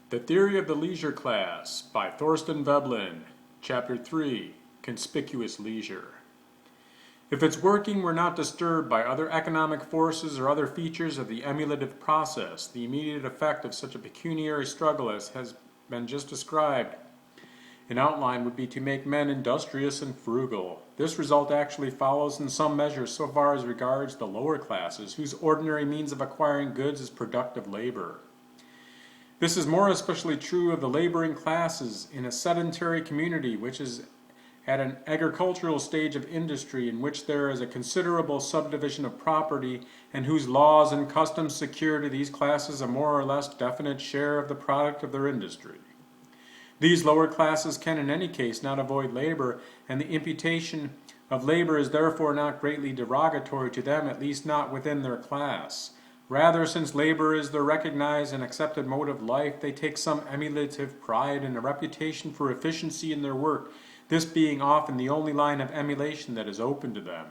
The Theory of the Leisure Class by Thorstein Veblen, Chapter 3, Conspicuous Leisure. If its working were not disturbed by other economic forces or other features of the emulative process, the immediate effect of such a pecuniary struggle as has been just described in outline would be to make men industrious and frugal. This result actually follows in some measure so far as regards the lower classes, whose ordinary means of acquiring goods is productive labor. This is more especially true of the laboring classes in a sedentary community which is at an agricultural stage of industry, in which there is a considerable subdivision of property and whose laws and customs secure to these classes a more or less definite share of the product of their industry. These lower classes can in any case not avoid labor, and the imputation of labor is therefore not greatly derogatory to them, at least not within their class. Rather, since labor is their recognized and accepted mode of life, they take some emulative pride in a reputation for efficiency in their work, this being often the only line of emulation that is open to them.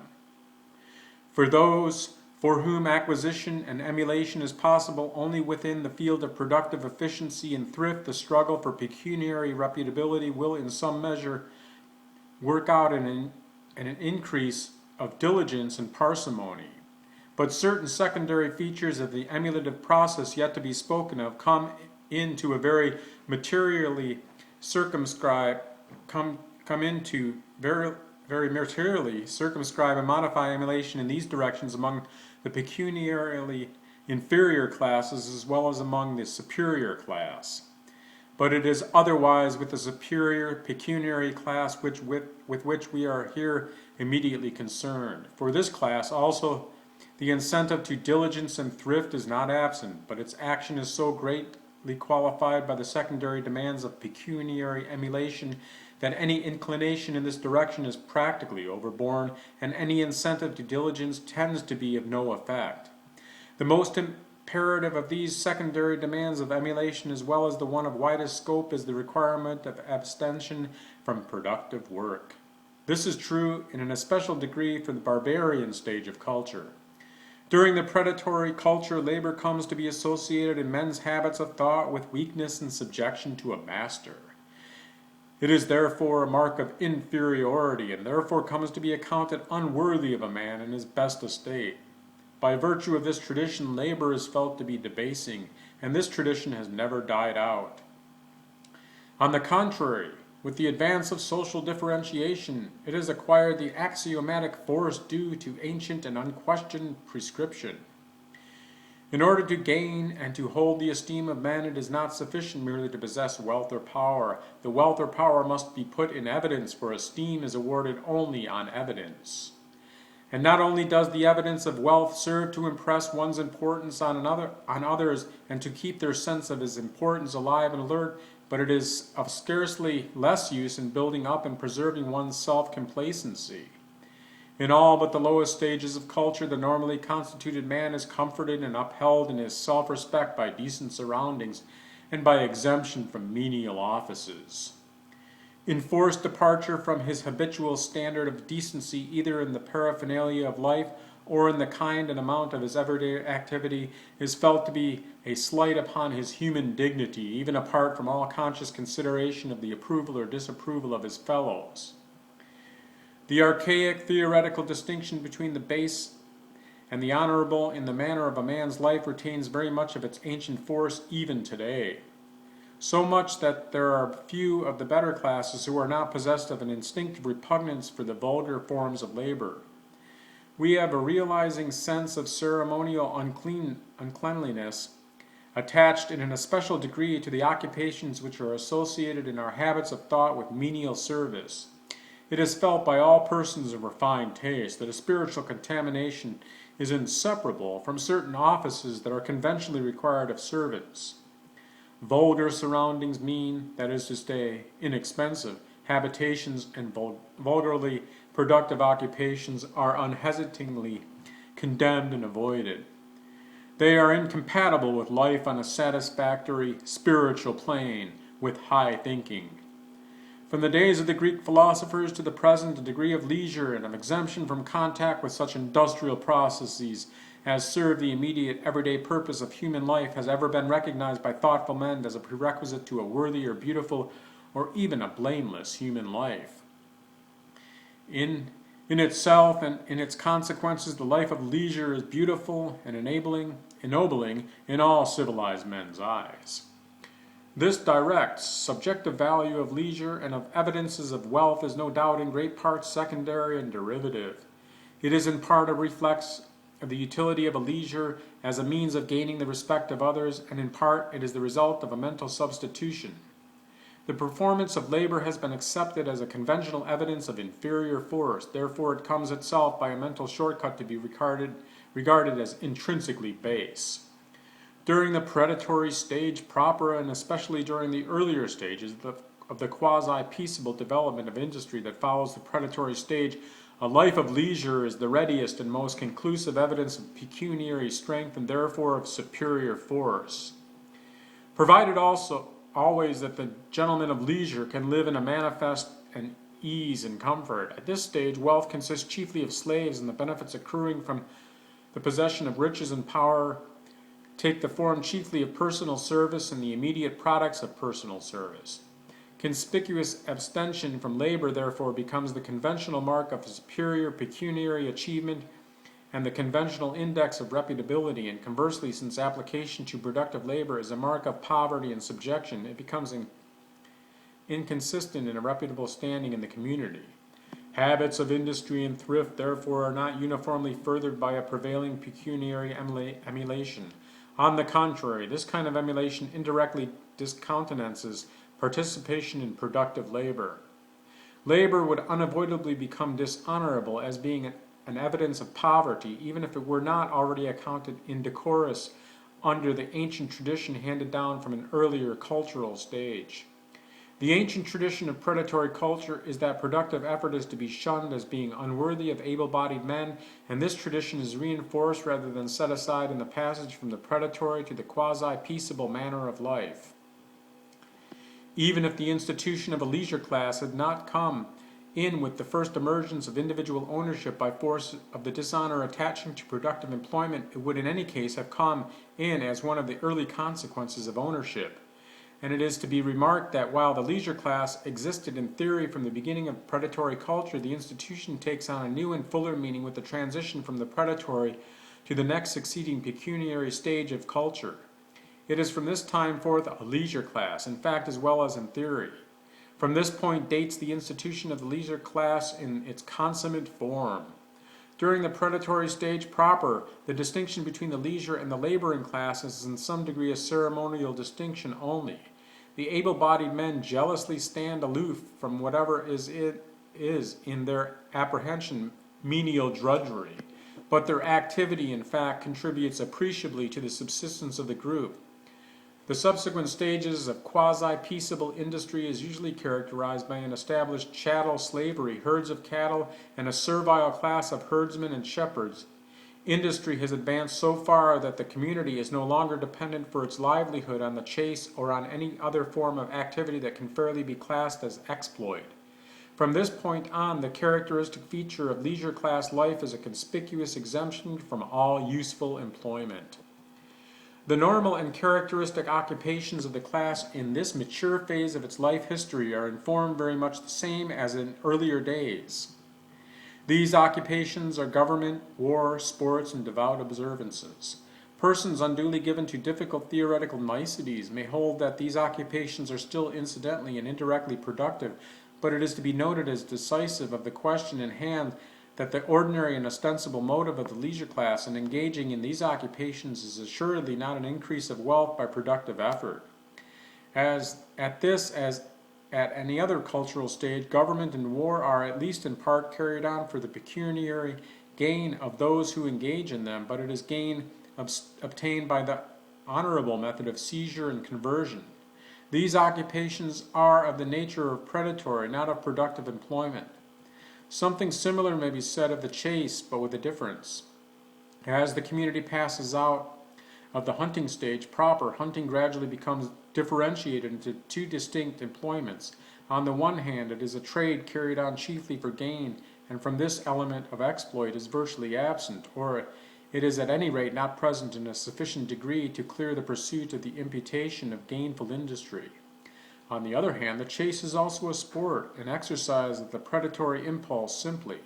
For those for whom acquisition and emulation is possible only within the field of productive efficiency and thrift, the struggle for pecuniary reputability will in some measure work out in an increase of diligence and parsimony. But certain secondary features of the emulative process yet to be spoken of come into a very materially circumscribe and modify emulation in these directions among the pecuniarily inferior classes as well as among the superior class. But it is otherwise with the superior pecuniary class with which we are here immediately concerned. For this class also the incentive to diligence and thrift is not absent, but its action is so greatly qualified by the secondary demands of pecuniary emulation that any inclination in this direction is practically overborne, and any incentive to diligence tends to be of no effect. The most imperative of these secondary demands of emulation, as well as the one of widest scope, is the requirement of abstention from productive work. This is true in an especial degree for the barbarian stage of culture. During the predatory culture, labor comes to be associated in men's habits of thought with weakness and subjection to a master. It is therefore a mark of inferiority, and therefore comes to be accounted unworthy of a man in his best estate. By virtue of this tradition, labor is felt to be debasing, and this tradition has never died out. On the contrary, with the advance of social differentiation, it has acquired the axiomatic force due to ancient and unquestioned prescription. In order to gain and to hold the esteem of men, it is not sufficient merely to possess wealth or power. The wealth or power must be put in evidence, for esteem is awarded only on evidence. And not only does the evidence of wealth serve to impress one's importance on others and to keep their sense of his importance alive and alert, but it is of scarcely less use in building up and preserving one's self-complacency. In all but the lowest stages of culture, the normally constituted man is comforted and upheld in his self-respect by decent surroundings and by exemption from menial offices. Enforced departure from his habitual standard of decency, either in the paraphernalia of life or in the kind and amount of his everyday activity, is felt to be a slight upon his human dignity, even apart from all conscious consideration of the approval or disapproval of his fellows. The archaic theoretical distinction between the base and the honorable in the manner of a man's life retains very much of its ancient force even today. So much that there are few of the better classes who are not possessed of an instinctive repugnance for the vulgar forms of labor. We have a realizing sense of ceremonial uncleanliness attached in an especial degree to the occupations which are associated in our habits of thought with menial service. It is felt by all persons of refined taste that a spiritual contamination is inseparable from certain offices that are conventionally required of servants. Vulgar surroundings mean, that is to say, inexpensive habitations, and vulgarly productive occupations are unhesitatingly condemned and avoided. They are incompatible with life on a satisfactory spiritual plane, with high thinking. From the days of the Greek philosophers to the present, a degree of leisure and of exemption from contact with such industrial processes has served the immediate everyday purpose of human life has ever been recognized by thoughtful men as a prerequisite to a worthy or beautiful or even a blameless human life. In itself and in its consequences, the life of leisure is beautiful and ennobling in all civilized men's eyes. This direct, subjective value of leisure and of evidences of wealth is no doubt in great part secondary and derivative. It is in part a reflex of the utility of a leisure as a means of gaining the respect of others, and in part it is the result of a mental substitution. The performance of labor has been accepted as a conventional evidence of inferior force, therefore it comes itself by a mental shortcut to be regarded as intrinsically base. During the predatory stage proper, and especially during the earlier stages of the quasi-peaceable development of industry that follows the predatory stage, a life of leisure is the readiest and most conclusive evidence of pecuniary strength and therefore of superior force. Provided also always that the gentleman of leisure can live in a manifest and ease and comfort. At this stage, wealth consists chiefly of slaves, and the benefits accruing from the possession of riches and power take the form chiefly of personal service and the immediate products of personal service. Conspicuous abstention from labor, therefore, becomes the conventional mark of superior pecuniary achievement and the conventional index of reputability, and conversely, since application to productive labor is a mark of poverty and subjection, it becomes inconsistent in a reputable standing in the community. Habits of industry and thrift, therefore, are not uniformly furthered by a prevailing pecuniary emulation. On the contrary, this kind of emulation indirectly discountenances participation in productive labor. Labor would unavoidably become dishonorable as being an evidence of poverty, even if it were not already accounted indecorous under the ancient tradition handed down from an earlier cultural stage. The ancient tradition of predatory culture is that productive effort is to be shunned as being unworthy of able-bodied men, and this tradition is reinforced rather than set aside in the passage from the predatory to the quasi-peaceable manner of life. Even if the institution of a leisure class had not come in with the first emergence of individual ownership by force of the dishonor attaching to productive employment, it would in any case have come in as one of the early consequences of ownership. And it is to be remarked that while the leisure class existed in theory from the beginning of predatory culture, the institution takes on a new and fuller meaning with the transition from the predatory to the next succeeding pecuniary stage of culture. It is from this time forth a leisure class, in fact as well as in theory. From this point dates the institution of the leisure class in its consummate form. During the predatory stage proper, the distinction between the leisure and the laboring classes is in some degree a ceremonial distinction only. The able-bodied men jealously stand aloof from whatever is in their apprehension menial drudgery, but their activity in fact contributes appreciably to the subsistence of the group. The subsequent stages of quasi-peaceable industry is usually characterized by an established chattel slavery, herds of cattle, and a servile class of herdsmen and shepherds. Industry has advanced so far that the community is no longer dependent for its livelihood on the chase or on any other form of activity that can fairly be classed as exploit. From this point on, the characteristic feature of leisure class life is a conspicuous exemption from all useful employment. The normal and characteristic occupations of the class in this mature phase of its life history are in form very much the same as in earlier days. These occupations are government, war, sports, and devout observances. Persons unduly given to difficult theoretical niceties may hold that these occupations are still incidentally and indirectly productive, but it is to be noted as decisive of the question in hand that the ordinary and ostensible motive of the leisure class in engaging in these occupations is assuredly not an increase of wealth by productive effort. As at any other cultural stage, government and war are at least in part carried on for the pecuniary gain of those who engage in them, but it is gain obtained by the honorable method of seizure and conversion. These occupations are of the nature of predatory, not of productive employment. Something similar may be said of the chase, but with a difference. As the community passes out of the hunting stage proper, hunting gradually becomes differentiated into two distinct employments. On the one hand, it is a trade carried on chiefly for gain, and from this element of exploit is virtually absent, or it is at any rate not present in a sufficient degree to clear the pursuit of the imputation of gainful industry. On the other hand, the chase is also a sport, an exercise of the predatory impulse simply.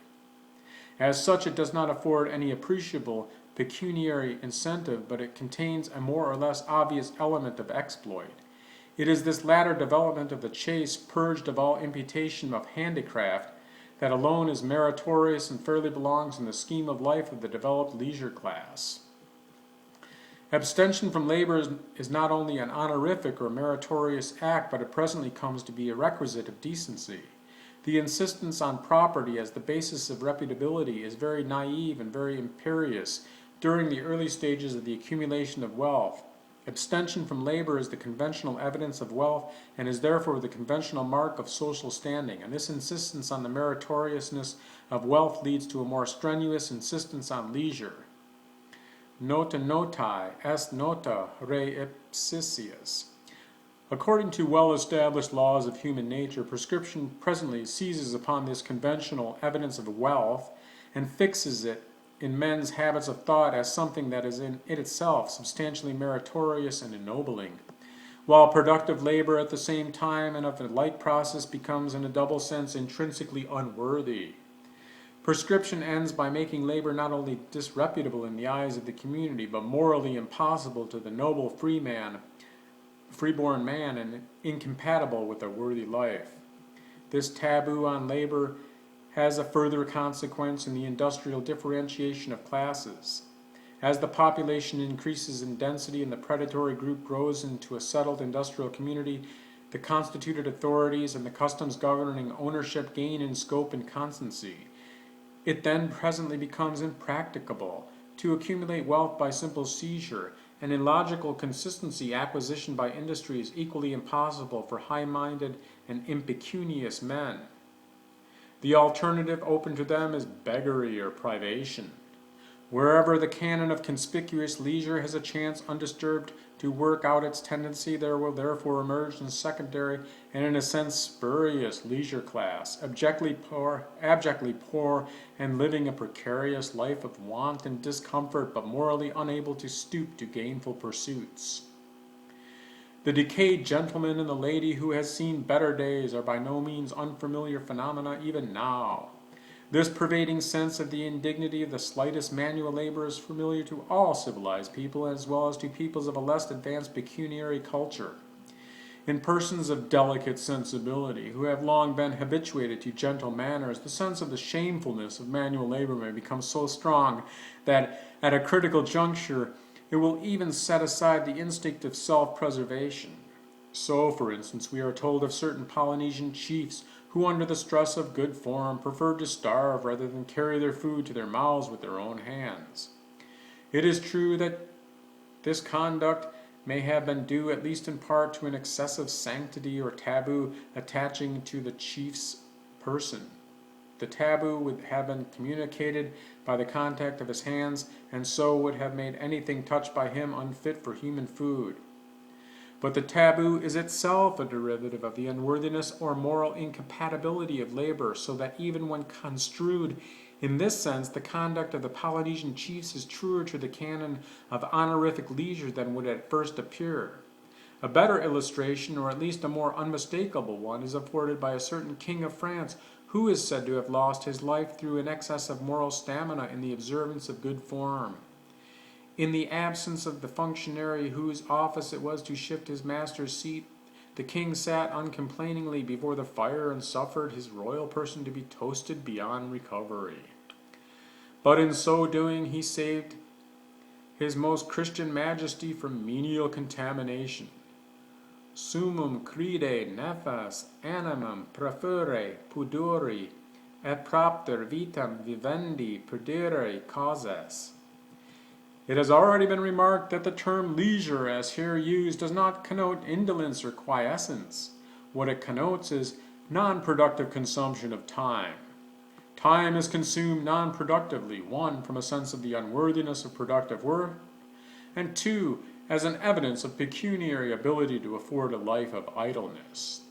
As such, it does not afford any appreciable pecuniary incentive, but it contains a more or less obvious element of exploit. It is this latter development of the chase, purged of all imputation of handicraft, that alone is meritorious and fairly belongs in the scheme of life of the developed leisure class. Abstention from labor is not only an honorific or meritorious act, but it presently comes to be a requisite of decency. The insistence on property as the basis of reputability is very naive and very imperious during the early stages of the accumulation of wealth. Abstention from labor is the conventional evidence of wealth and is therefore the conventional mark of social standing, and this insistence on the meritoriousness of wealth leads to a more strenuous insistence on leisure. Nota notae est nota re ipsitius. According to well-established laws of human nature, prescription presently seizes upon this conventional evidence of wealth and fixes it in men's habits of thought as something that is in itself substantially meritorious and ennobling, while productive labor at the same time and of a like process becomes in a double sense intrinsically unworthy. Prescription ends by making labor not only disreputable in the eyes of the community, but morally impossible to the noble freeborn man, and incompatible with a worthy life. This taboo on labor has a further consequence in the industrial differentiation of classes. As the population increases in density and the predatory group grows into a settled industrial community, the constituted authorities and the customs governing ownership gain in scope and constancy. It then presently becomes impracticable to accumulate wealth by simple seizure, and in logical consistency acquisition by industry is equally impossible for high-minded and impecunious men. The alternative open to them is beggary or privation. Wherever the canon of conspicuous leisure has a chance undisturbed to work out its tendency, there will therefore emerge a secondary and in a sense spurious leisure class, abjectly poor, and living a precarious life of want and discomfort, but morally unable to stoop to gainful pursuits. The decayed gentleman and the lady who has seen better days are by no means unfamiliar phenomena even now. This pervading sense of the indignity of the slightest manual labor is familiar to all civilized people as well as to peoples of a less advanced pecuniary culture. In persons of delicate sensibility, who have long been habituated to gentle manners, the sense of the shamefulness of manual labor may become so strong that at a critical juncture it will even set aside the instinct of self-preservation. So, for instance, we are told of certain Polynesian chiefs who, under the stress of good form, preferred to starve rather than carry their food to their mouths with their own hands. It is true that this conduct may have been due, at least in part, to an excessive sanctity or taboo attaching to the chief's person. The taboo would have been communicated by the contact of his hands, and so would have made anything touched by him unfit for human food. But the taboo is itself a derivative of the unworthiness or moral incompatibility of labor, so that even when construed in this sense, the conduct of the Polynesian chiefs is truer to the canon of honorific leisure than would at first appear. A better illustration, or at least a more unmistakable one, is afforded by a certain king of France, who is said to have lost his life through an excess of moral stamina in the observance of good form. In the absence of the functionary whose office it was to shift his master's seat, the king sat uncomplainingly before the fire and suffered his royal person to be toasted beyond recovery. But in so doing he saved his most Christian majesty from menial contamination. Summum crede nefas animam preferre pudori et propter vitam vivendi perdere causas. It has already been remarked that the term leisure, as here used, does not connote indolence or quiescence. What it connotes is non-productive consumption of time. Time is consumed non-productively, 1, from a sense of the unworthiness of productive work, and 2, as an evidence of pecuniary ability to afford a life of idleness.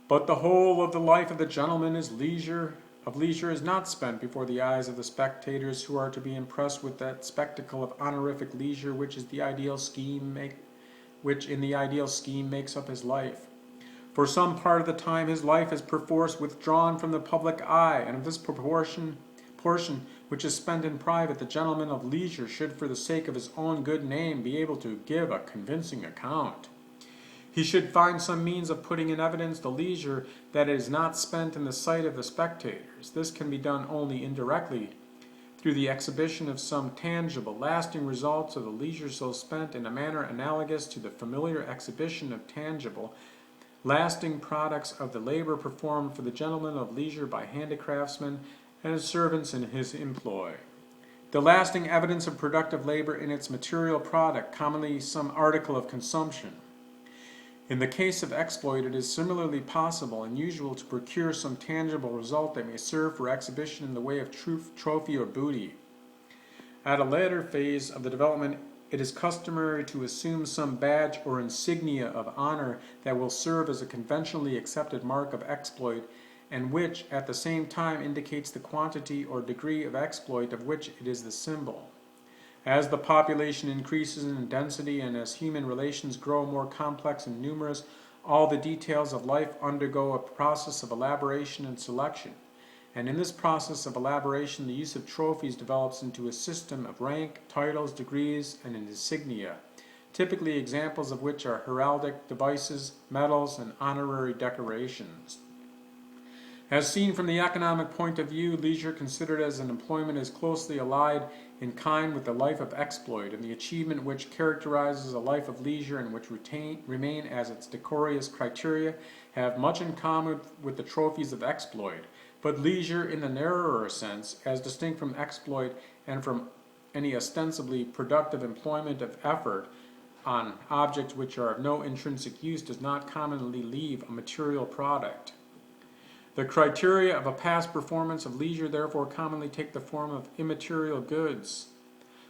But the whole of the life of the gentleman is leisure, of leisure is not spent before the eyes of the spectators who are to be impressed with that spectacle of honorific leisure which in the ideal scheme makes up his life. For some part of the time his life is perforce withdrawn from the public eye, and of this portion which is spent in private, the gentleman of leisure should, for the sake of his own good name, be able to give a convincing account. He should find some means of putting in evidence the leisure that is not spent in the sight of the spectators. This can be done only indirectly, through the exhibition of some tangible, lasting results of the leisure so spent in a manner analogous to the familiar exhibition of tangible, lasting products of the labor performed for the gentleman of leisure by handicraftsmen and his servants in his employ. The lasting evidence of productive labor in its material product, commonly some article of consumption. In the case of exploit, it is similarly possible and usual to procure some tangible result that may serve for exhibition in the way of trophy or booty. At a later phase of the development, it is customary to assume some badge or insignia of honor that will serve as a conventionally accepted mark of exploit, and which at the same time indicates the quantity or degree of exploit of which it is the symbol. As the population increases in density and as human relations grow more complex and numerous, all the details of life undergo a process of elaboration and selection. And in this process of elaboration, the use of trophies develops into a system of rank, titles, degrees, and insignia, typically examples of which are heraldic devices, medals, and honorary decorations. As seen from the economic point of view, leisure considered as an employment is closely allied in kind with the life of exploit, and the achievement which characterizes a life of leisure and which remain as its decorous criteria have much in common with the trophies of exploit. But leisure in the narrower sense, as distinct from exploit and from any ostensibly productive employment of effort on objects which are of no intrinsic use, does not commonly leave a material product. The criteria of a past performance of leisure therefore commonly take the form of immaterial goods.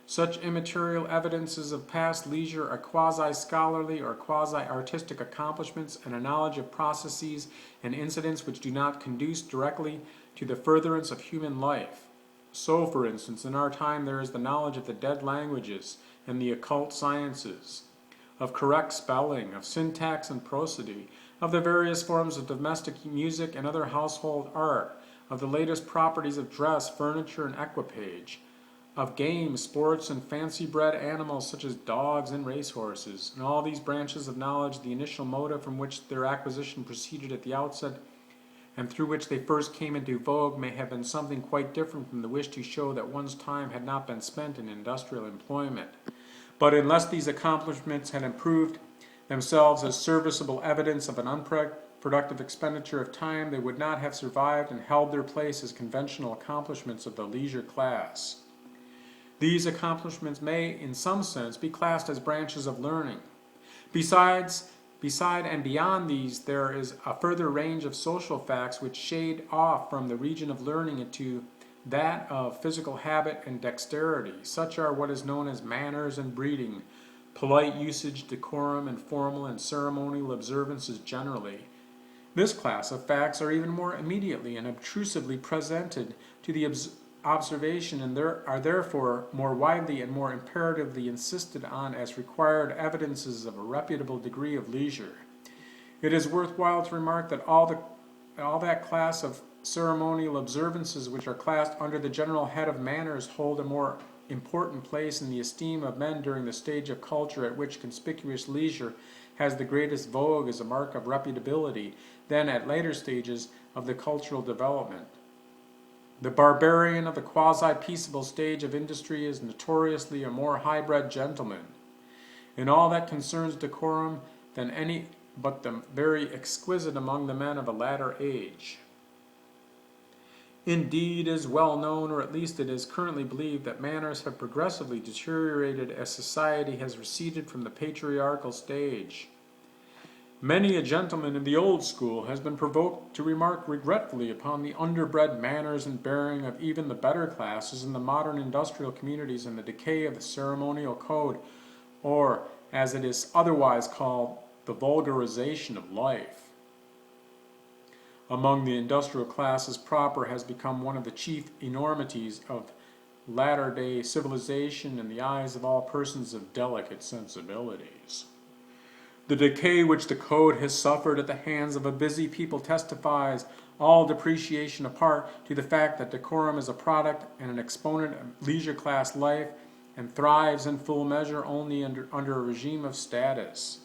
Such immaterial evidences of past leisure are quasi-scholarly or quasi-artistic accomplishments and a knowledge of processes and incidents which do not conduce directly to the furtherance of human life. So, for instance, in our time there is the knowledge of the dead languages and the occult sciences, of correct spelling, of syntax and prosody, of the various forms of domestic music and other household art, of the latest properties of dress, furniture, and equipage, of games, sports, and fancy-bred animals such as dogs and racehorses. In all these branches of knowledge, the initial motive from which their acquisition proceeded at the outset and through which they first came into vogue may have been something quite different from the wish to show that one's time had not been spent in industrial employment. But unless these accomplishments had improved themselves as serviceable evidence of an unproductive expenditure of time, they would not have survived and held their place as conventional accomplishments of the leisure class. These accomplishments may, in some sense, be classed as branches of learning. Beside and beyond these, there is a further range of social facts which shade off from the region of learning into that of physical habit and dexterity. Such are what is known as manners and breeding, polite usage, decorum, and formal and ceremonial observances generally. This class of facts are even more immediately and obtrusively presented to the observation and are therefore more widely and more imperatively insisted on as required evidences of a reputable degree of leisure. It is worthwhile to remark that all that class of ceremonial observances which are classed under the general head of manners hold a more important place in the esteem of men during the stage of culture at which conspicuous leisure has the greatest vogue as a mark of reputability than at later stages of the cultural development. The barbarian of the quasi-peaceable stage of industry is notoriously a more high-bred gentleman in all that concerns decorum than any but the very exquisite among the men of a latter age. Indeed, it is well known, or at least it is currently believed, that manners have progressively deteriorated as society has receded from the patriarchal stage. Many a gentleman in the old school has been provoked to remark regretfully upon the underbred manners and bearing of even the better classes in the modern industrial communities and the decay of the ceremonial code, or, as it is otherwise called, the vulgarization of life. among the industrial classes proper has become one of the chief enormities of latter-day civilization in the eyes of all persons of delicate sensibilities. The decay which the code has suffered at the hands of a busy people testifies, all depreciation apart, to the fact that decorum is a product and an exponent of leisure class life and thrives in full measure only under a regime of status.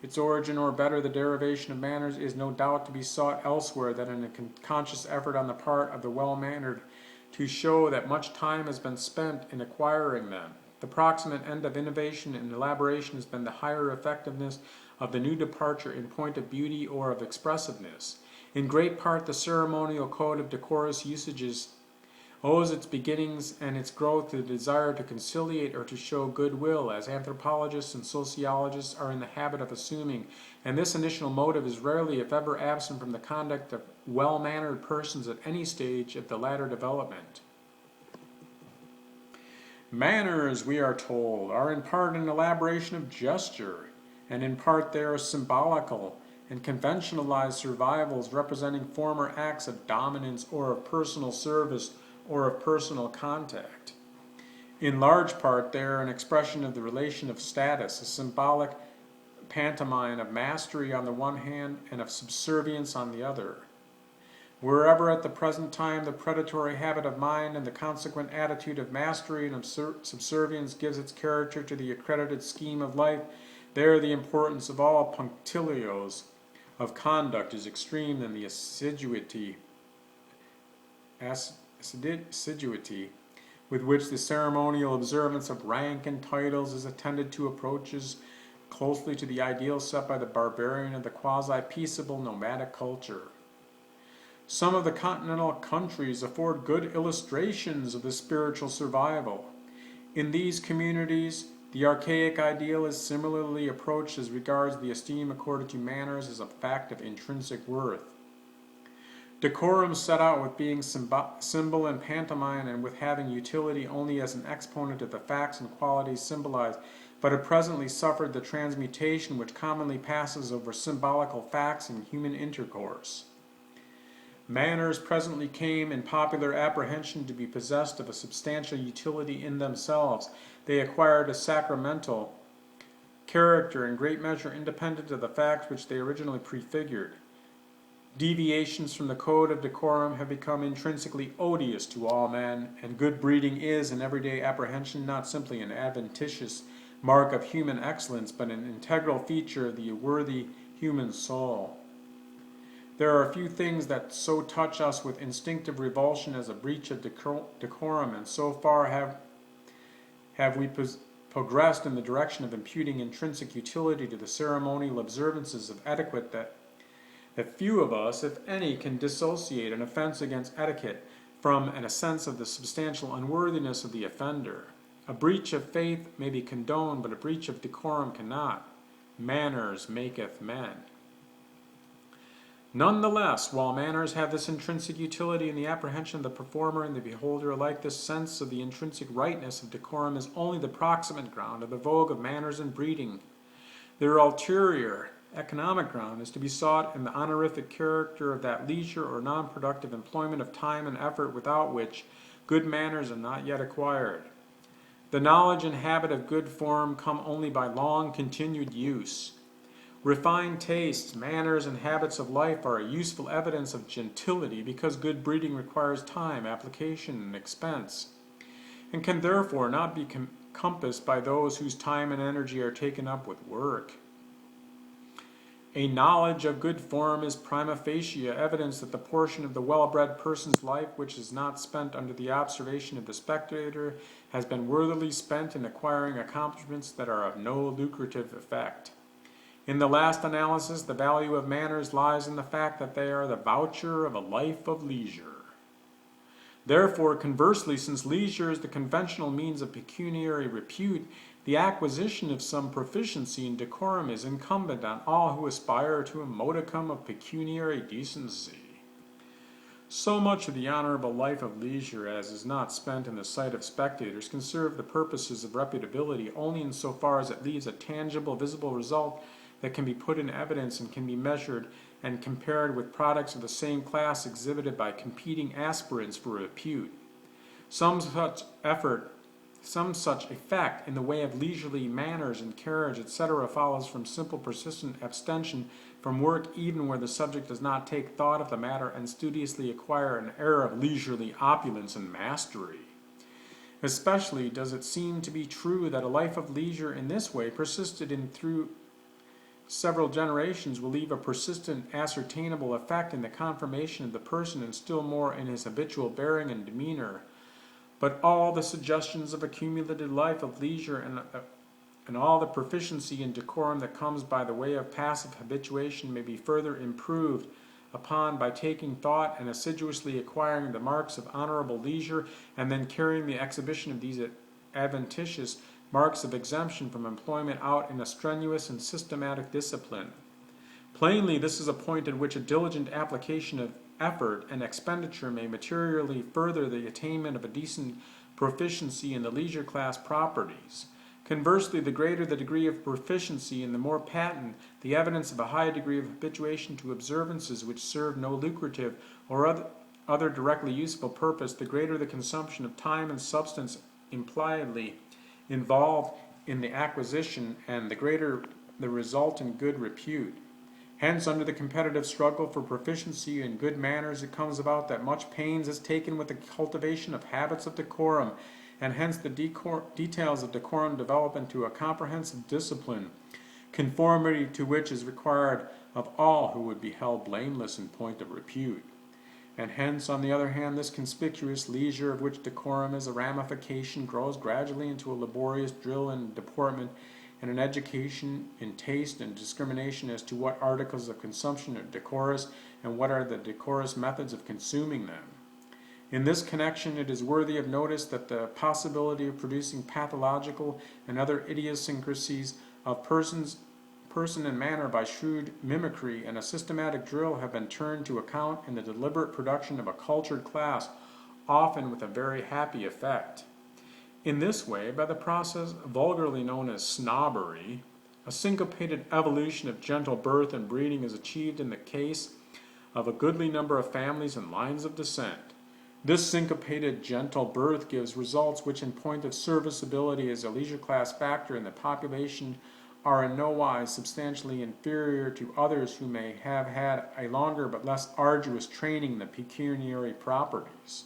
Its origin, or better, the derivation of manners, is no doubt to be sought elsewhere than in a conscious effort on the part of the well-mannered to show that much time has been spent in acquiring them. The proximate end of innovation and elaboration has been the higher effectiveness of the new departure in point of beauty or of expressiveness. In great part, the ceremonial code of decorous usages owes its beginnings and its growth to the desire to conciliate or to show goodwill, as anthropologists and sociologists are in the habit of assuming, and this initial motive is rarely, if ever, absent from the conduct of well-mannered persons at any stage of the latter development. Manners, we are told, are in part an elaboration of gesture, and in part they are symbolical and conventionalized survivals representing former acts of dominance or of personal service or of personal contact. In large part, they are an expression of the relation of status, a symbolic pantomime of mastery on the one hand and of subservience on the other. Wherever at the present time the predatory habit of mind and the consequent attitude of mastery and subservience gives its character to the accredited scheme of life, there the importance of all punctilios of conduct is extreme, and the assiduity with which the ceremonial observance of rank and titles is attended to approaches closely to the ideal set by the barbarian of the quasi-peaceable nomadic culture. Some of the continental countries afford good illustrations of the spiritual survival. In these communities, the archaic ideal is similarly approached as regards the esteem accorded to manners as a fact of intrinsic worth. Decorum set out with being symbol and pantomime and with having utility only as an exponent of the facts and qualities symbolized, but it presently suffered the transmutation which commonly passes over symbolical facts in human intercourse. Manners presently came in popular apprehension to be possessed of a substantial utility in themselves. They acquired a sacramental character in great measure independent of the facts which they originally prefigured. Deviations from the code of decorum have become intrinsically odious to all men, and good breeding is, in everyday apprehension, not simply an adventitious mark of human excellence, but an integral feature of the worthy human soul. There are few things that so touch us with instinctive revulsion as a breach of decorum, and so far have we progressed in the direction of imputing intrinsic utility to the ceremonial observances of etiquette that few of us, if any, can dissociate an offense against etiquette from a sense of the substantial unworthiness of the offender. A breach of faith may be condoned, but a breach of decorum cannot. Manners maketh men. Nonetheless, while manners have this intrinsic utility in the apprehension of the performer and the beholder alike, this sense of the intrinsic rightness of decorum is only the proximate ground of the vogue of manners and breeding. Their ulterior, economic ground is to be sought in the honorific character of that leisure or non-productive employment of time and effort without which good manners are not yet acquired. The knowledge and habit of good form come only by long continued use. Refined tastes, manners, and habits of life are a useful evidence of gentility because good breeding requires time, application, and expense, and can therefore not be compassed by those whose time and energy are taken up with work. A knowledge of good form is prima facie evidence that the portion of the well-bred person's life which is not spent under the observation of the spectator has been worthily spent in acquiring accomplishments that are of no lucrative effect. In the last analysis, the value of manners lies in the fact that they are the voucher of a life of leisure. Therefore, conversely, since leisure is the conventional means of pecuniary repute, the acquisition of some proficiency in decorum is incumbent on all who aspire to a modicum of pecuniary decency. So much of the honorable life of leisure as is not spent in the sight of spectators can serve the purposes of reputability only in so far as it leaves a tangible, visible result that can be put in evidence and can be measured and compared with products of the same class exhibited by competing aspirants for repute. Some such effect in the way of leisurely manners and carriage, etc., follows from simple persistent abstention from work even where the subject does not take thought of the matter and studiously acquire an air of leisurely opulence and mastery. Especially does it seem to be true that a life of leisure in this way, persisted in through several generations, will leave a persistent, ascertainable effect in the conformation of the person and still more in his habitual bearing and demeanor. But all the suggestions of accumulated life of leisure and all the proficiency and decorum that comes by the way of passive habituation may be further improved upon by taking thought and assiduously acquiring the marks of honorable leisure, and then carrying the exhibition of these adventitious marks of exemption from employment out in a strenuous and systematic discipline. Plainly, this is a point at which a diligent application of effort and expenditure may materially further the attainment of a decent proficiency in the leisure class properties. Conversely, the greater the degree of proficiency and the more patent the evidence of a high degree of habituation to observances which serve no lucrative or other directly useful purpose, the greater the consumption of time and substance impliedly involved in the acquisition, and the greater the result in good repute. Hence, under the competitive struggle for proficiency in good manners, it comes about that much pains is taken with the cultivation of habits of decorum, and hence the details of decorum develop into a comprehensive discipline, conformity to which is required of all who would be held blameless in point of repute. And hence, on the other hand, this conspicuous leisure, of which decorum is a ramification, grows gradually into a laborious drill in deportment, and an education in taste and discrimination as to what articles of consumption are decorous and what are the decorous methods of consuming them. In this connection, it is worthy of notice that the possibility of producing pathological and other idiosyncrasies of person and manner by shrewd mimicry and a systematic drill have been turned to account in the deliberate production of a cultured class, often with a very happy effect. In this way, by the process vulgarly known as snobbery, a syncopated evolution of gentle birth and breeding is achieved in the case of a goodly number of families and lines of descent. This syncopated gentle birth gives results which, in point of serviceability as a leisure class factor in the population, are in no wise substantially inferior to others who may have had a longer but less arduous training in the pecuniary properties.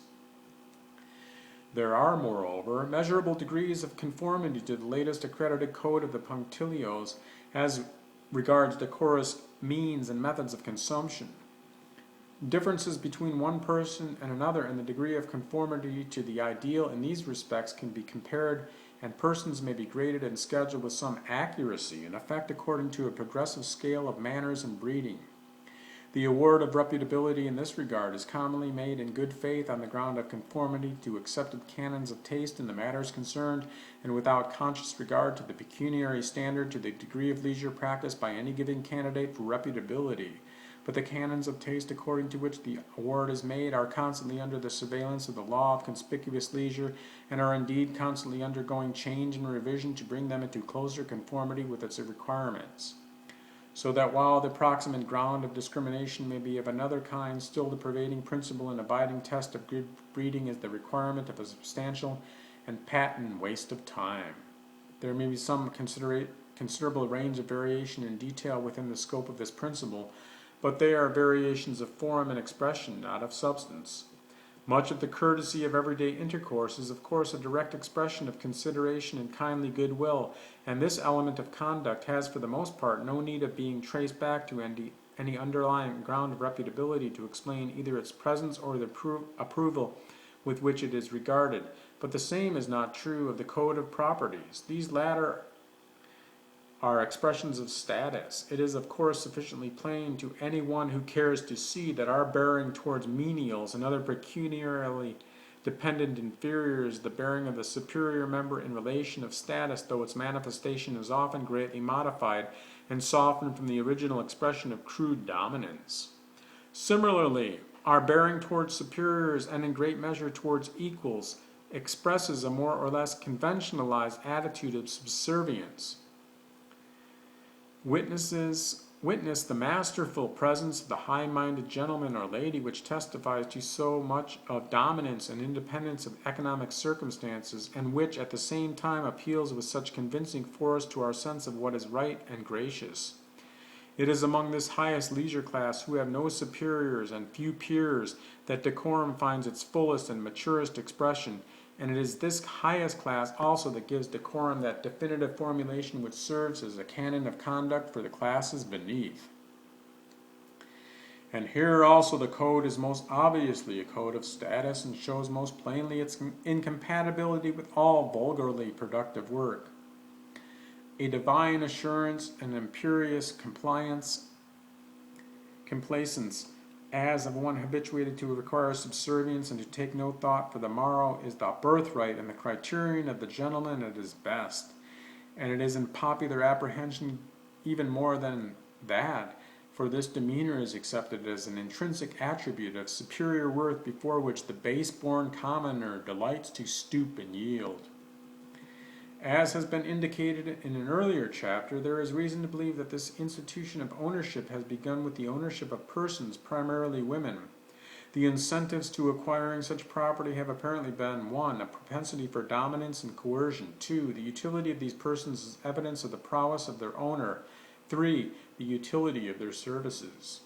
There are, moreover, measurable degrees of conformity to the latest accredited code of the punctilios as regards decorous means and methods of consumption. Differences between one person and another in the degree of conformity to the ideal in these respects can be compared, and persons may be graded and scheduled with some accuracy, in effect according to a progressive scale of manners and breeding. The award of reputability in this regard is commonly made in good faith on the ground of conformity to accepted canons of taste in the matters concerned, and without conscious regard to the pecuniary standard to the degree of leisure practiced by any given candidate for reputability. But the canons of taste according to which the award is made are constantly under the surveillance of the law of conspicuous leisure, and are indeed constantly undergoing change and revision to bring them into closer conformity with its requirements. So that while the proximate ground of discrimination may be of another kind, still the pervading principle and abiding test of good breeding is the requirement of a substantial and patent waste of time. There may be some considerable range of variation in detail within the scope of this principle, but they are variations of form and expression, not of substance. Much of the courtesy of everyday intercourse is, of course, a direct expression of consideration and kindly goodwill, and this element of conduct has, for the most part, no need of being traced back to any underlying ground of reputability to explain either its presence or the approval with which it is regarded. But the same is not true of the code of properties. These latter are expressions of status. It is, of course, sufficiently plain to any one who cares to see that our bearing towards menials and other pecuniarily dependent inferiors, the bearing of the superior member in relation of status, though its manifestation is often greatly modified and softened from the original expression of crude dominance. Similarly, our bearing towards superiors and in great measure towards equals expresses a more or less conventionalized attitude of subservience. Witness the masterful presence of the high-minded gentleman or lady which testifies to so much of dominance and independence of economic circumstances, and which at the same time appeals with such convincing force to our sense of what is right and gracious. It is among this highest leisure class, who have no superiors and few peers, that decorum finds its fullest and maturest expression, and it is this highest class also that gives decorum that definitive formulation which serves as a canon of conduct for the classes beneath. And here also the code is most obviously a code of status and shows most plainly its incompatibility with all vulgarly productive work. A divine assurance and imperious complacence, as of one habituated to require subservience and to take no thought for the morrow, is the birthright and the criterion of the gentleman at his best. And it is in popular apprehension even more than that, for this demeanor is accepted as an intrinsic attribute of superior worth before which the base-born commoner delights to stoop and yield. As has been indicated in an earlier chapter, there is reason to believe that this institution of ownership has begun with the ownership of persons, primarily women. The incentives to acquiring such property have apparently been 1. A propensity for dominance and coercion. 2. The utility of these persons is evidence of the prowess of their owner. 3. The utility of their services.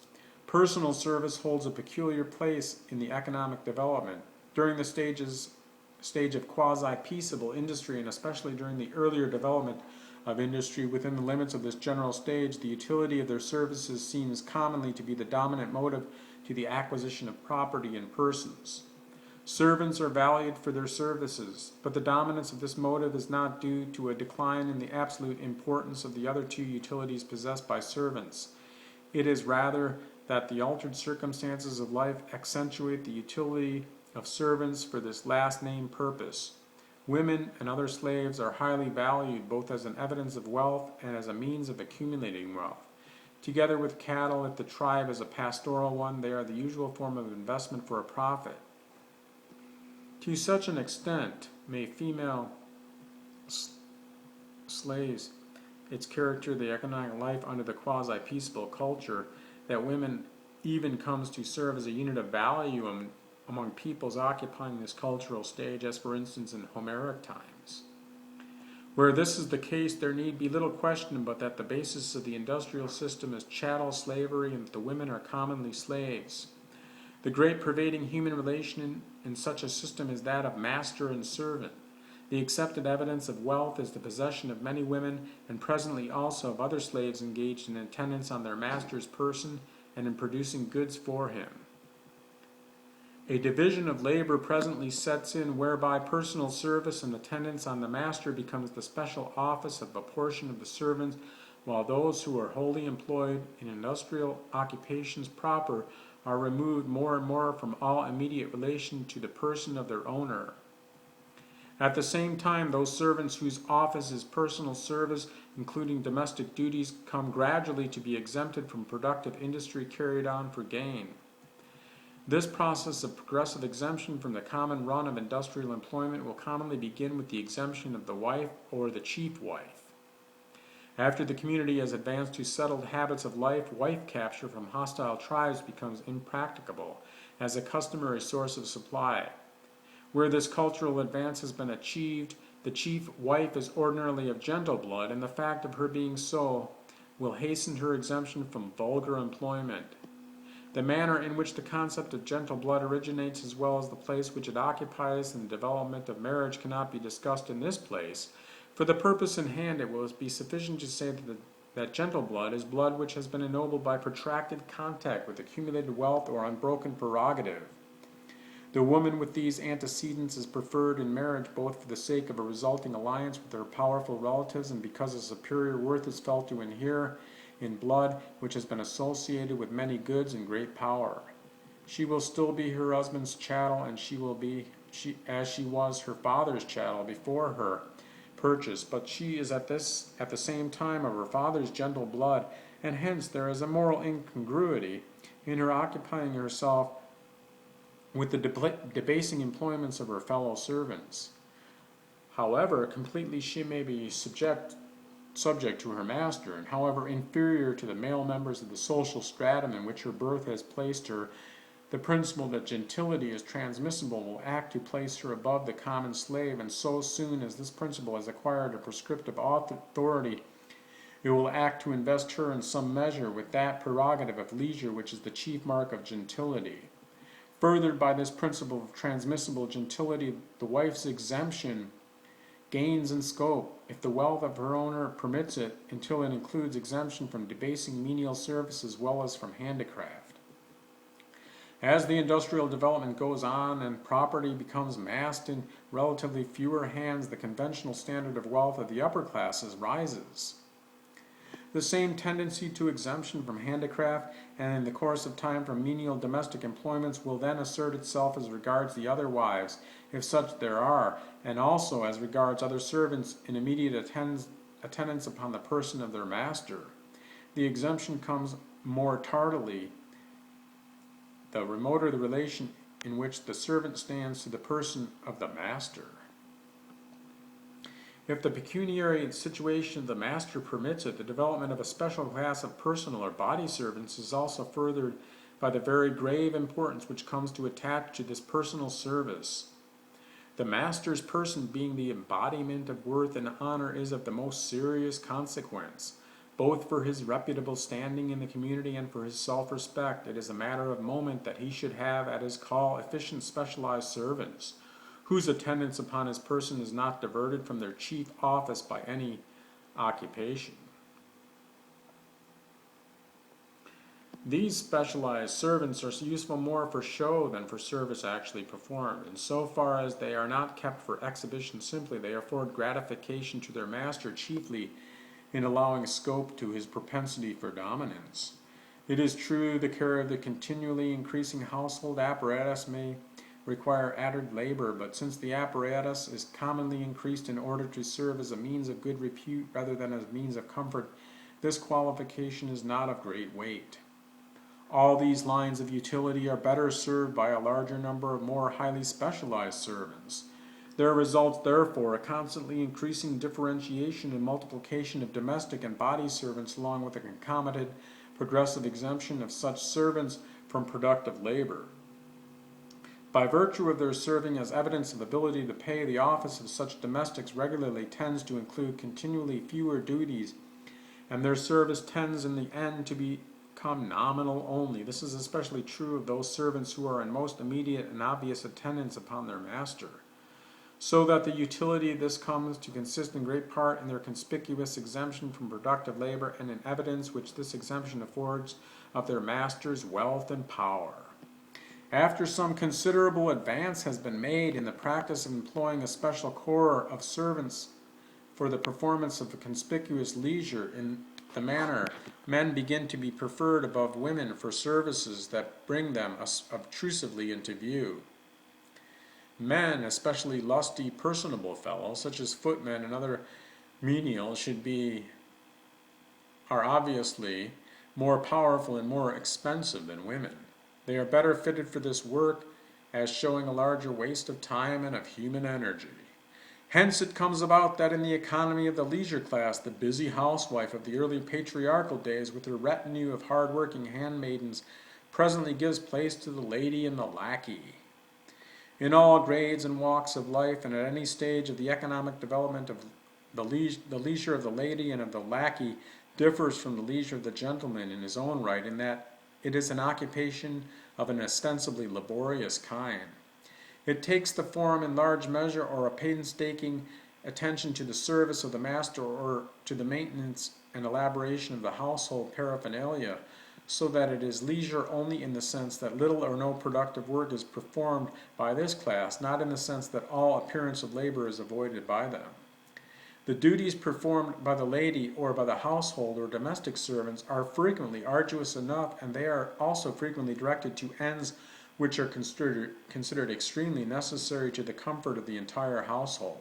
Personal service holds a peculiar place in the economic development. During the stage of quasi-peaceable industry, and especially during the earlier development of industry within the limits of this general stage, the utility of their services seems commonly to be the dominant motive to the acquisition of property and persons. Servants are valued for their services, but the dominance of this motive is not due to a decline in the absolute importance of the other two utilities possessed by servants. It is rather that the altered circumstances of life accentuate the utility of servants for this last named purpose. Women and other slaves are highly valued both as an evidence of wealth and as a means of accumulating wealth. Together with cattle, if the tribe is a pastoral one, they are the usual form of investment for a profit. To such an extent may female slaves its character the economic life under the quasi-peaceable culture that women even comes to serve as a unit of value among peoples occupying this cultural stage, as for instance in Homeric times. Where this is the case, there need be little question but that the basis of the industrial system is chattel slavery, and that the women are commonly slaves. The great pervading human relation in such a system is that of master and servant. The accepted evidence of wealth is the possession of many women, and presently also of other slaves engaged in attendance on their master's person and in producing goods for him. A division of labor presently sets in whereby personal service and attendance on the master becomes the special office of a portion of the servants, while those who are wholly employed in industrial occupations proper are removed more and more from all immediate relation to the person of their owner. At the same time, those servants whose office is personal service, including domestic duties, come gradually to be exempted from productive industry carried on for gain. This process of progressive exemption from the common run of industrial employment will commonly begin with the exemption of the wife or the chief wife. After the community has advanced to settled habits of life, wife capture from hostile tribes becomes impracticable as a customary source of supply. Where this cultural advance has been achieved, the chief wife is ordinarily of gentle blood, and the fact of her being so will hasten her exemption from vulgar employment. The manner in which the concept of gentle blood originates, as well as the place which it occupies in the development of marriage, cannot be discussed in this place. For the purpose in hand, it will be sufficient to say that gentle blood is blood which has been ennobled by protracted contact with accumulated wealth or unbroken prerogative. The woman with these antecedents is preferred in marriage both for the sake of a resulting alliance with her powerful relatives and because a superior worth is felt to inhere in blood which has been associated with many goods and great power. She will still be her husband's chattel, and she will be as she was her father's chattel before her purchase, but she is at the same time of her father's gentle blood, and hence there is a moral incongruity in her occupying herself with the debasing employments of her fellow servants. However completely she may be subject subject to her master, and however inferior to the male members of the social stratum in which her birth has placed her, the principle that gentility is transmissible will act to place her above the common slave, and so soon as this principle has acquired a prescriptive authority, it will act to invest her in some measure with that prerogative of leisure which is the chief mark of gentility. Furthered by this principle of transmissible gentility, the wife's exemption gains in scope, if the wealth of her owner permits it, until it includes exemption from debasing menial service as well as from handicraft. As the industrial development goes on and property becomes massed in relatively fewer hands, the conventional standard of wealth of the upper classes rises. The same tendency to exemption from handicraft and in the course of time from menial domestic employments will then assert itself as regards the other wives, if such there are, and also as regards other servants in immediate attendance upon the person of their master. The exemption comes more tardily, the remoter the relation in which the servant stands to the person of the master. If the pecuniary situation of the master permits it, the development of a special class of personal or body servants is also furthered by the very grave importance which comes to attach to this personal service. The master's person being the embodiment of worth and honor is of the most serious consequence, both for his reputable standing in the community and for his self-respect. It is a matter of moment that he should have at his call efficient specialized servants, whose attendance upon his person is not diverted from their chief office by any occupation. These specialized servants are useful more for show than for service actually performed, and so far as they are not kept for exhibition simply, they afford gratification to their master chiefly in allowing scope to his propensity for dominance. It is true the care of the continually increasing household apparatus may require added labor, but since the apparatus is commonly increased in order to serve as a means of good repute rather than as a means of comfort, this qualification is not of great weight. All these lines of utility are better served by a larger number of more highly specialized servants. There results, therefore, a constantly increasing differentiation and multiplication of domestic and body servants, along with a concomitant progressive exemption of such servants from productive labor. By virtue of their serving as evidence of ability to pay, the office of such domestics regularly tends to include continually fewer duties, and their service tends in the end to become nominal only. This is especially true of those servants who are in most immediate and obvious attendance upon their master, so that the utility of this comes to consist in great part in their conspicuous exemption from productive labor and in evidence which this exemption affords of their master's wealth and power. After some considerable advance has been made in the practice of employing a special corps of servants for the performance of a conspicuous leisure, in the manner men begin to be preferred above women for services that bring them obtrusively into view. Men, especially lusty, personable fellows, such as footmen and other menials, are obviously more powerful and more expensive than women. They are better fitted for this work, as showing a larger waste of time and of human energy. Hence it comes about that in the economy of the leisure class, the busy housewife of the early patriarchal days, with her retinue of hard-working handmaidens, presently gives place to the lady and the lackey. In all grades and walks of life, and at any stage of the economic development of the leisure of the lady and of the lackey differs from the leisure of the gentleman in his own right, in that it is an occupation of an ostensibly laborious kind. It takes the form in large measure or a painstaking attention to the service of the master or to the maintenance and elaboration of the household paraphernalia, so that it is leisure only in the sense that little or no productive work is performed by this class, not in the sense that all appearance of labor is avoided by them. The duties performed by the lady or by the household or domestic servants are frequently arduous enough, and they are also frequently directed to ends which are considered extremely necessary to the comfort of the entire household.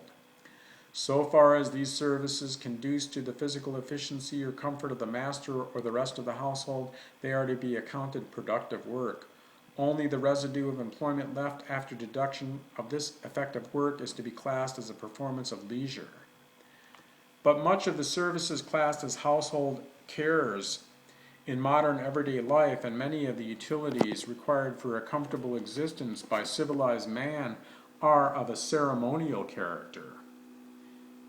So far as these services conduce to the physical efficiency or comfort of the master or the rest of the household, they are to be accounted productive work. Only the residue of employment left after deduction of this effective work is to be classed as a performance of leisure. But much of the services classed as household cares in modern everyday life, and many of the utilities required for a comfortable existence by civilized man, are of a ceremonial character.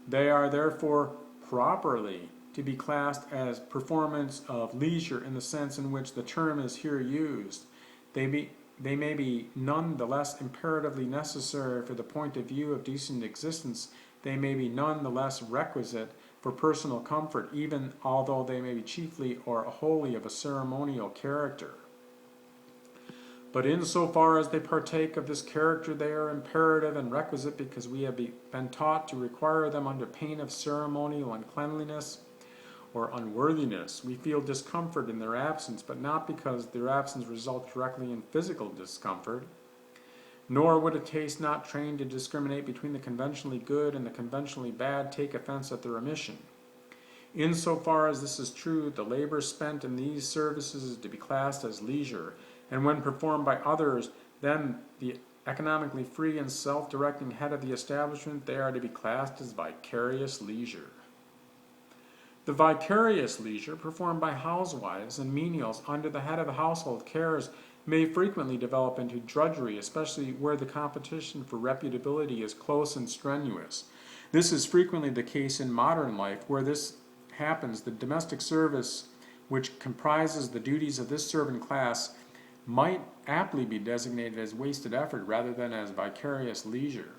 They are therefore properly to be classed as performance of leisure in the sense in which the term is here used. They may be none the less imperatively necessary for the point of view of decent existence. They may be none the less requisite for personal comfort, even although they may be chiefly or wholly of a ceremonial character. But insofar as they partake of this character, they are imperative and requisite because we have been taught to require them under pain of ceremonial uncleanliness or unworthiness. We feel discomfort in their absence, but not because their absence results directly in physical discomfort. Nor would a taste not trained to discriminate between the conventionally good and the conventionally bad take offense at their omission. Insofar as this is true, the labor spent in these services is to be classed as leisure, and when performed by others, then the economically free and self-directing head of the establishment, they are to be classed as vicarious leisure. The vicarious leisure performed by housewives and menials under the head of the household cares may frequently develop into drudgery, especially where the competition for reputability is close and strenuous. This is frequently the case in modern life. Where this happens, the domestic service, which comprises the duties of this servant class, might aptly be designated as wasted effort rather than as vicarious leisure.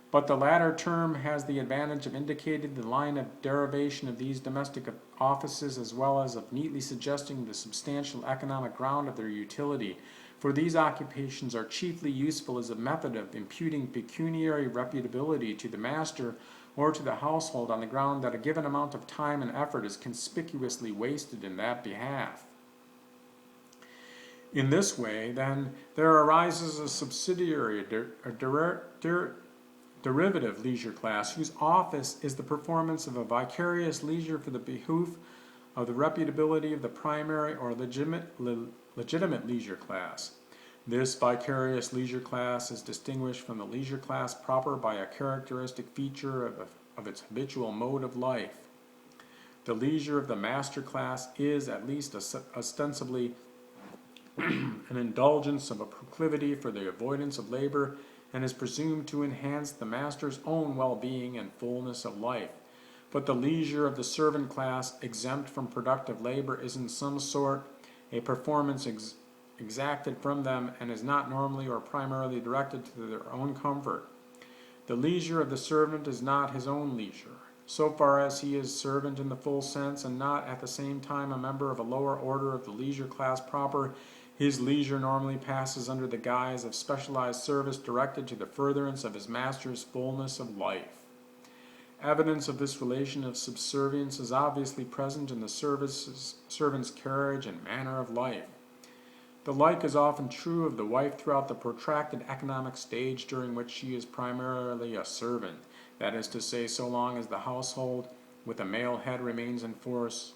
But the latter term has the advantage of indicating the line of derivation of these domestic offices, as well as of neatly suggesting the substantial economic ground of their utility, for these occupations are chiefly useful as a method of imputing pecuniary reputability to the master or to the household on the ground that a given amount of time and effort is conspicuously wasted in that behalf. In this way, then, there arises a subsidiary, derivative leisure class, whose office is the performance of a vicarious leisure for the behoof of the reputability of the primary or legitimate leisure class. This vicarious leisure class is distinguished from the leisure class proper by a characteristic feature of its habitual mode of life. The leisure of the master class is, at least ostensibly, an indulgence of a proclivity for the avoidance of labor, and is presumed to enhance the master's own well-being and fullness of life. But the leisure of the servant class, exempt from productive labor, is in some sort a performance exacted from them, and is not normally or primarily directed to their own comfort. The leisure of the servant is not his own leisure, so far as he is servant in the full sense, and not at the same time a member of a lower order of the leisure class proper. His leisure normally passes under the guise of specialized service directed to the furtherance of his master's fullness of life. Evidence of this relation of subservience is obviously present in the servant's carriage and manner of life. The like is often true of the wife throughout the protracted economic stage during which she is primarily a servant, that is to say, so long as the household with a male head remains in force.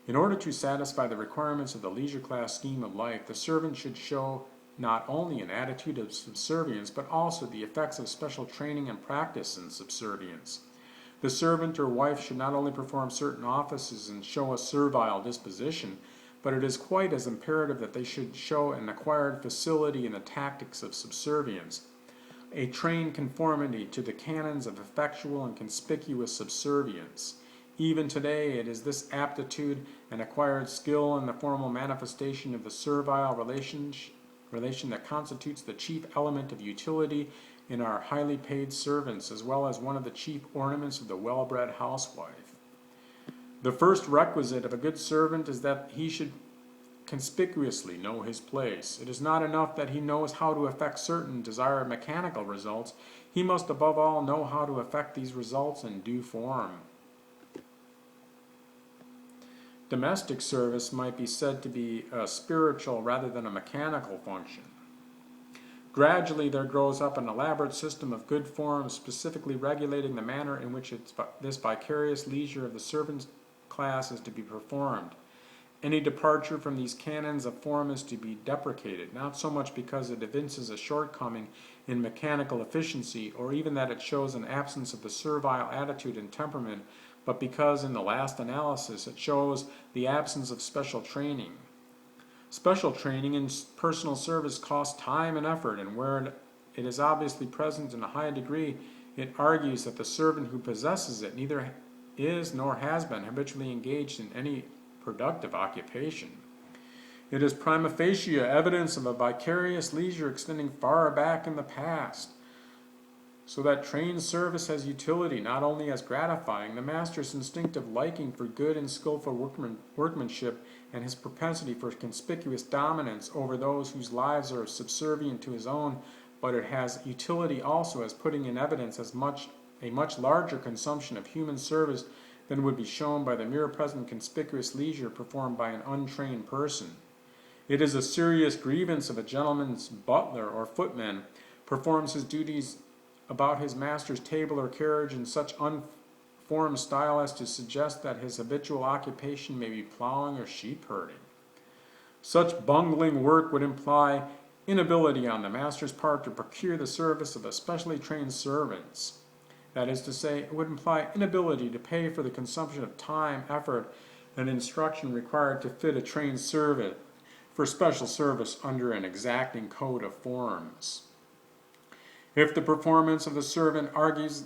In order to satisfy the requirements of the leisure class scheme of life, the servant should show not only an attitude of subservience, but also the effects of special training and practice in subservience. The servant or wife should not only perform certain offices and show a servile disposition, but it is quite as imperative that they should show an acquired facility in the tactics of subservience, a trained conformity to the canons of effectual and conspicuous subservience. Even today, it is this aptitude and acquired skill in the formal manifestation of the servile relation that constitutes the chief element of utility in our highly paid servants, as well as one of the chief ornaments of the well-bred housewife. The first requisite of a good servant is that he should conspicuously know his place. It is not enough that he knows how to effect certain desired mechanical results. He must above all know how to effect these results in due form. Domestic service might be said to be a spiritual rather than a mechanical function. Gradually there grows up an elaborate system of good forms specifically regulating the manner in which this vicarious leisure of the servant class is to be performed. Any departure from these canons of form is to be deprecated, not so much because it evinces a shortcoming in mechanical efficiency, or even that it shows an absence of the servile attitude and temperament, but because in the last analysis it shows the absence of special training. Special training in personal service costs time and effort, and where it is obviously present in a high degree, it argues that the servant who possesses it neither is nor has been habitually engaged in any productive occupation. It is prima facie evidence of a vicarious leisure extending far back in the past, so that trained service has utility not only as gratifying the master's instinctive liking for good and skillful workmanship and his propensity for conspicuous dominance over those whose lives are subservient to his own, but it has utility also as putting in evidence a much larger consumption of human service than would be shown by the mere present conspicuous leisure performed by an untrained person. It is a serious grievance if a gentleman's butler or footman performs his duties about his master's table or carriage in such unformed style as to suggest that his habitual occupation may be plowing or sheep herding. Such bungling work would imply inability on the master's part to procure the service of especially trained servants. That is to say, it would imply inability to pay for the consumption of time, effort, and instruction required to fit a trained servant for special service under an exacting code of forms. If the performance of the servant argues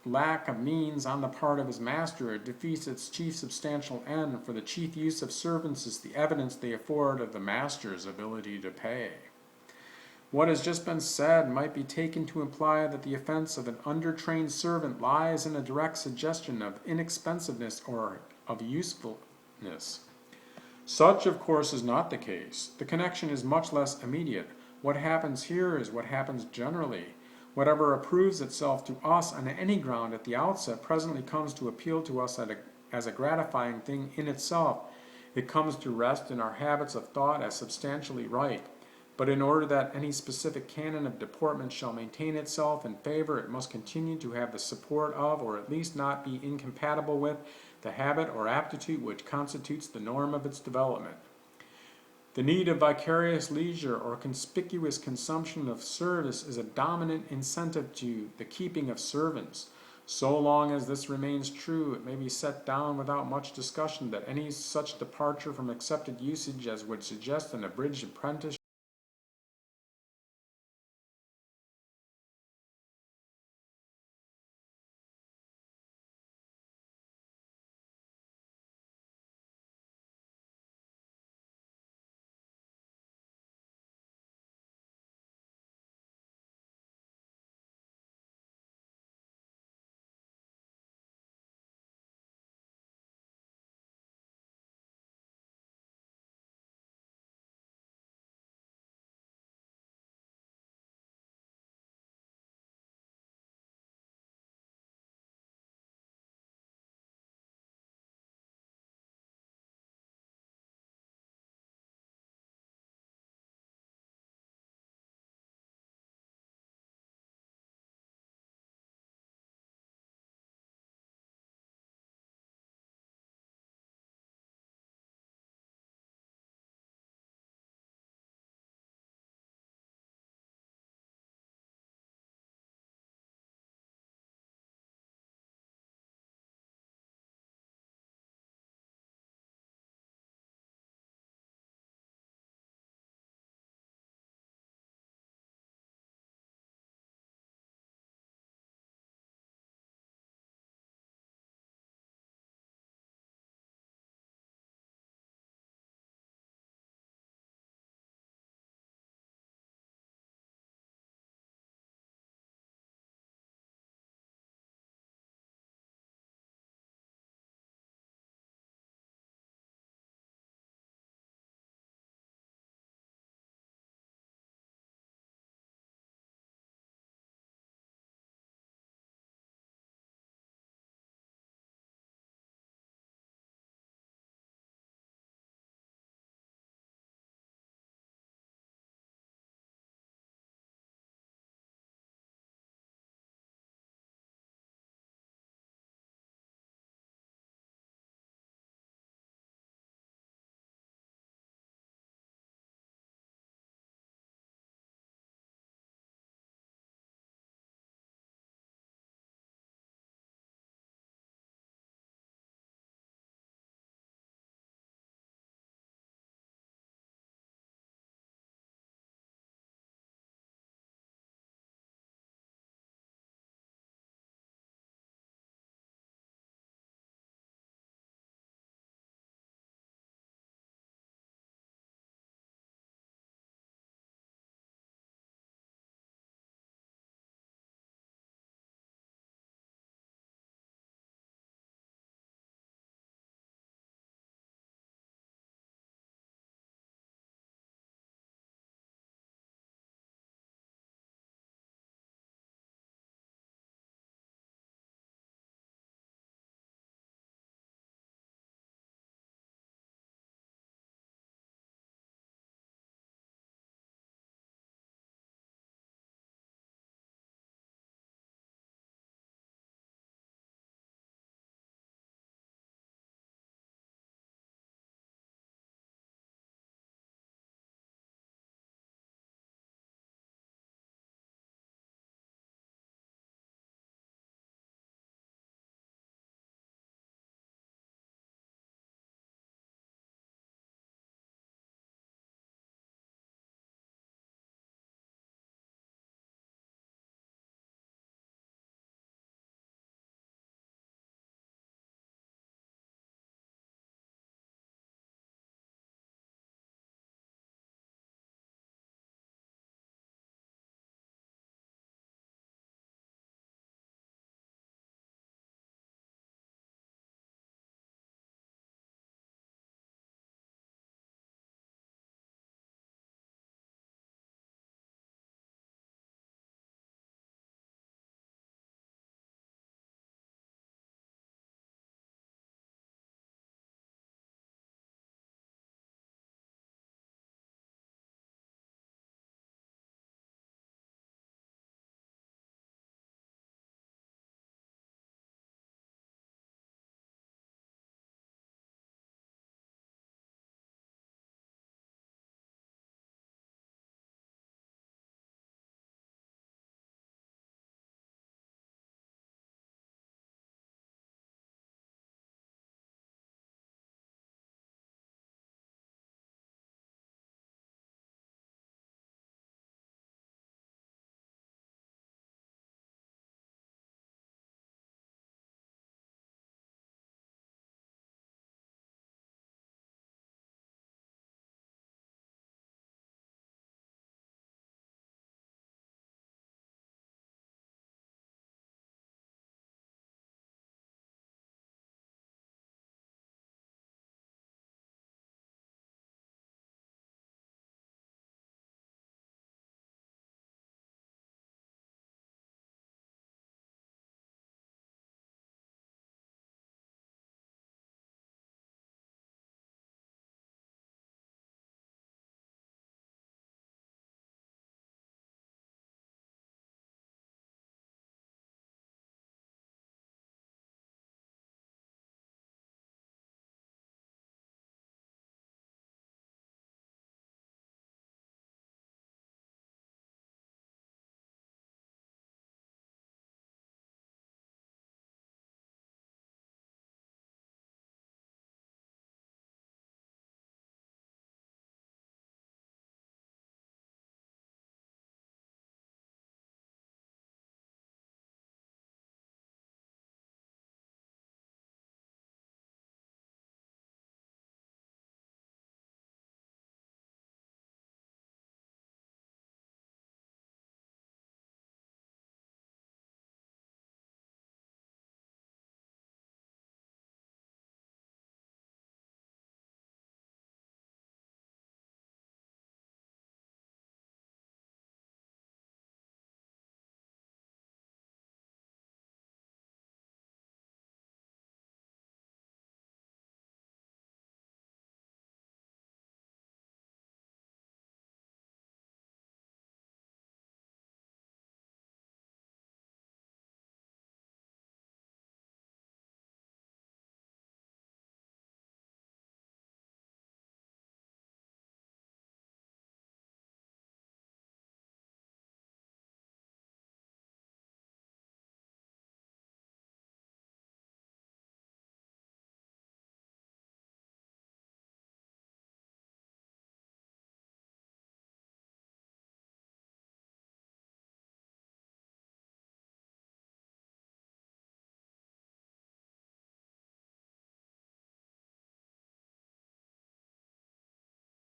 lack of means on the part of his master, it defeats its chief substantial end, for the chief use of servants is the evidence they afford of the master's ability to pay. What has just been said might be taken to imply that the offense of an undertrained servant lies in a direct suggestion of inexpensiveness or of usefulness. Such, of course, is not the case. The connection is much less immediate. What happens here is what happens generally. Whatever approves itself to us on any ground at the outset presently comes to appeal to us as a gratifying thing in itself. It comes to rest in our habits of thought as substantially right. But in order that any specific canon of deportment shall maintain itself in favor, it must continue to have the support of, or at least not be incompatible with, the habit or aptitude which constitutes the norm of its development. The need of vicarious leisure or conspicuous consumption of service is a dominant incentive to the keeping of servants. So long as this remains true, it may be set down without much discussion that any such departure from accepted usage as would suggest an abridged apprenticeship